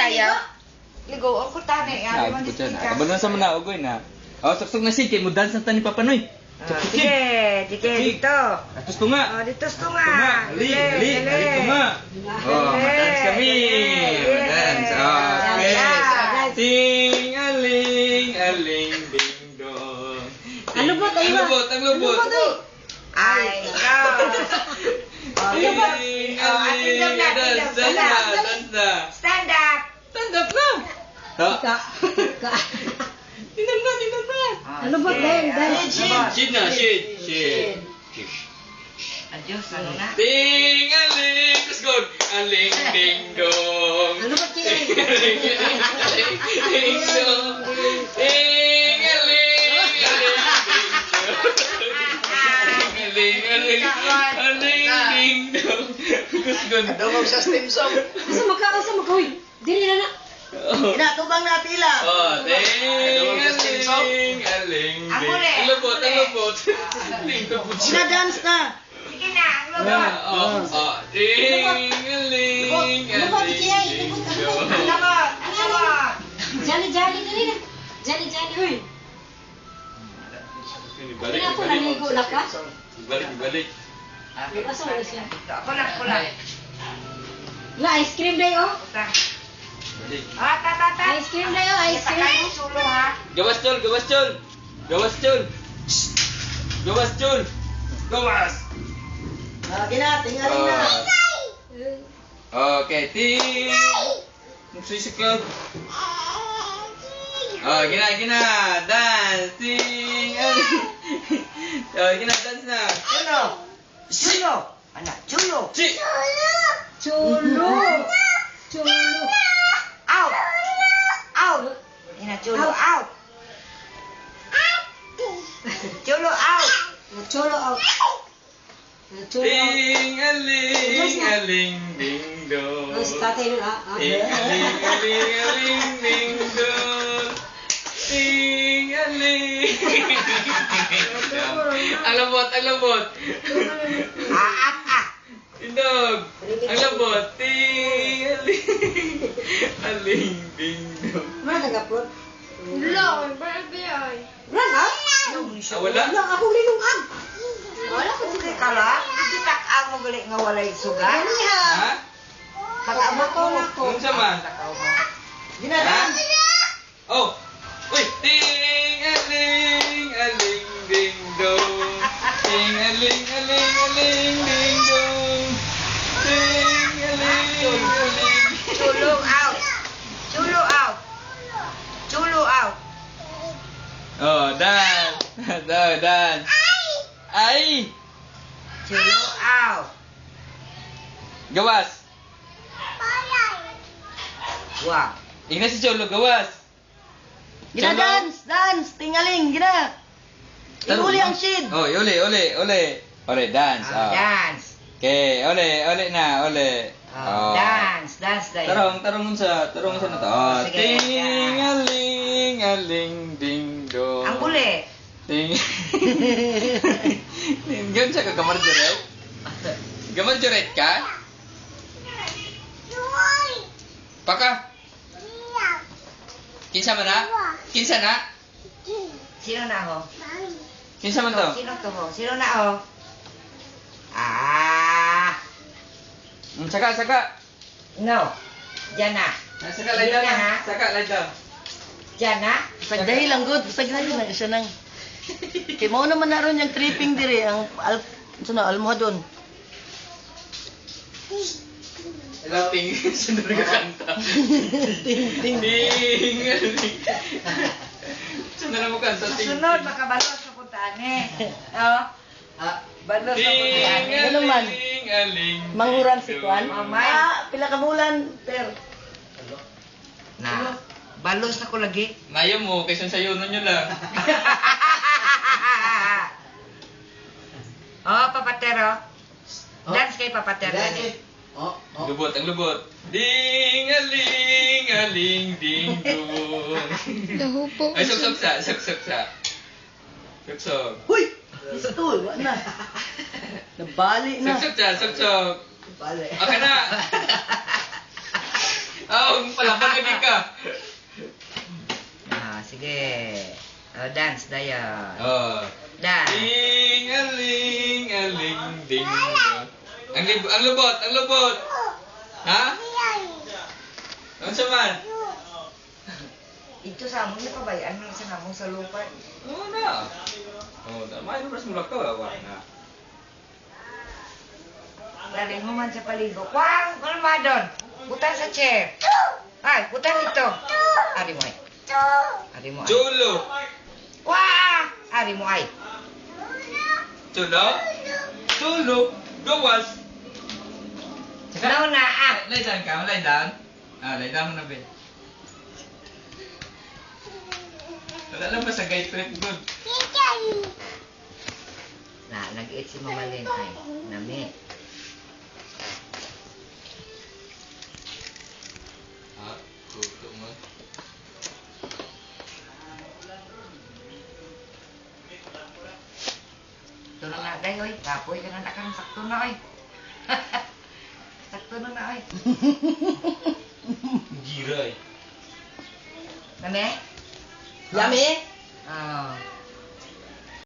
ayaw. Ligo, ako tani. Ay, putya na. Kabalon sa mga ugoy na. Oh, suksok na Sid, kay mo dance na ni Papa Noy. Sige, dito. Atos to nga. Dito nga. Ali, to nga. Oh, dance kami. Dance. Okay. Ting aling ding dong. Ang lubot, ay ba? Ang lubot. Ay, ikaw. Ting aling dance na. Stand up. Stand up na. Ika. Tingnan na. Ang lubot, dahil. Shid na, shid. Adios, ano na? Ting aling, let's go. Aling ding dong. Ang lubot, kaya. Aling ding dong. Ting aling ding dong. Let's go. Dawag sa steam song. Asa maka, uy. Dili na na. Inatubang na pila. Oh, ting aling. Ako rin. Ang lubot. Ting to putya. Sina-dance na. Sige na, lubot. Ting aling ding dong. Lubot. Jali, dali na. Jali, uy. Balik. Kaya ako naligo na ka? Balik. Asa mo na siya? Ako lang. La, ice cream day, oh. Balik. Tata. Ice cream day, oh. Ice cream. Takay sulo ha. Gawas Chol. Gawas. Lagi na, tingalin na. Okay, ting. Magsisik ka. Oh, gina. Dance. Ting. Oh, dance na. Chulo. Anak, chulo. Chi. Chulo. Out. Ina, chulo, out. Chulo, out. Chulo out. Ting aling ding dong. Ano si tatay nun, ah? Ting aling ding dong. Ting aling. Ang lambot. Indog. Ang lambot. Ting aling ding dong. Mana nag-upload? Wala, may birthday ay. Wala, ha? Wala. Wala, akong linungan. Wala ko sige kala. Hindi tak mo gali nga walay suga. Ha? Pag-abot ko na ko. Unsa man? Dinadance. Oh. Uy, ting aling ding dong. Ting aling ding dong. Ting aling. Chulo out. Oh, dance. Ay. Chulo out. Gawas. Wow. Ingna si Cholo, gawas. Gina, dance. Tingaling, gina. Iuli ang shid. Oh, uli, dance. Oh. Dance. Okay, uli na. Dance dayo. Tarong sa na to. Oh, Sige, aling ding dong. Ang uli. Ting. Ganyan siya ka gamarjuret? Gamarjuret ka? Paka? Kinsa man na? Sino na ho? Kinsa man to? Sino na ho? Saka. No. Diyan na. Saka lay down Diyan na, na. ha? Saka lay down. Diyan na. Pagdahil lang good, pagdahil na siya nang. Kaya mo naman naroon yung tripping dire, ang almohadon. Hello, ting. Sunod ka kanta. Ting. Sunod mo kanta, ting. Sunod, makabalos sa puntaan eh. Oh. Balos sa puntaan eh. Ano man? Aling. Manghuran si Kwan. Mamay. Pila ka bulan, per. Na. Balos na ko lagi. Mayo mo, kaysa sayo nyo lang. Oh, papatero. Dance kay papatero ni. Lubot, ang lubot. Ding, aling, ding, dong. Nahupo. Ay, suksok sa. Suksok. Huy! Istul, wala na. Nabali na. Suksok sa, suksok. Bali. Okay na. Palaban lagi ka. Sige. Dance, Dayan. Dance. Aling, ding. Ang lubot. Ha? Ano sa man? Ito sa amon na kabayaan mo sa namong sa lupa. Oo na. Tama yun, mas mulak ka ba? Na. Laling mo man sa paligo. Kwang! Kulma doon! Butan sa chair. Ay, butan dito. Ari mo ay. Ari mo ay. Chulo. Wah! Ari mo ay. Chulo. Gawas. No na ah. Lay down ka, lay down. Lay down mo na, Ben. Wala lang ba sa guy trip good? Nag-eat si Mama Len ay. Nami. Tutok mo. Ito na na, day, oy. Kapoy ka na kang sakto na, oy. Sakto na, oy. Gira eh. Nami? Yummy. Ah.